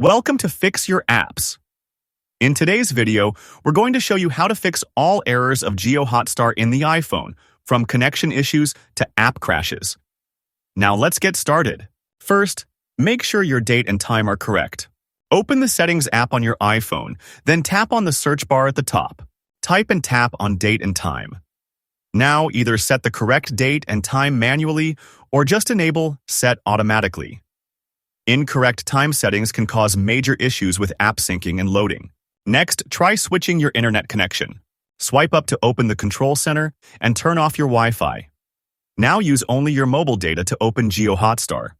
Welcome to Fix Your Apps. In today's video, we're going to show you how to fix all errors of JioHotstar in the iPhone, from connection issues to app crashes. Now let's get started. First, make sure your date and time are correct. Open the Settings app on your iPhone, then tap on the search bar at the top. Type and tap on date and time. Now either set the correct date and time manually or just enable Set Automatically. Incorrect time settings can cause major issues with app syncing and loading. Next, try switching your internet connection. Swipe up to open the control center and turn off your Wi-Fi. Now use only your mobile data to open JioHotstar.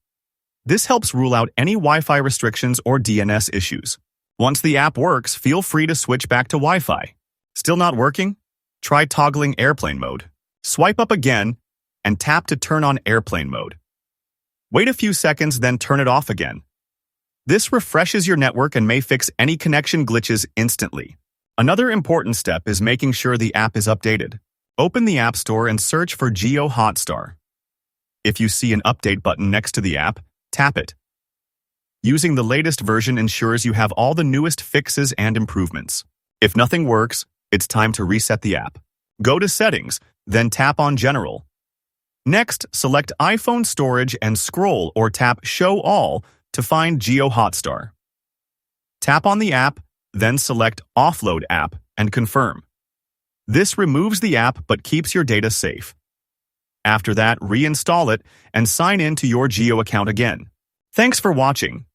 This helps rule out any Wi-Fi restrictions or DNS issues. Once the app works, feel free to switch back to Wi-Fi. Still not working? Try toggling airplane mode. Swipe up again and tap to turn on airplane mode. Wait a few seconds, then turn it off again. This refreshes your network and may fix any connection glitches instantly. Another important step is making sure the app is updated. Open the App Store and search for JioHotstar. If you see an update button next to the app, tap it. Using the latest version ensures you have all the newest fixes and improvements. If nothing works, it's time to reset the app. Go to Settings, then tap on General. Next, select iPhone Storage and scroll or tap Show All to find JioHotstar. Tap on the app, then select Offload App and confirm. This removes the app but keeps your data safe. After that, reinstall it and sign in to your Jio account again. Thanks for watching.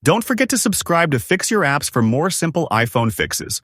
Don't forget to subscribe to Fix Your Apps for more simple iPhone fixes.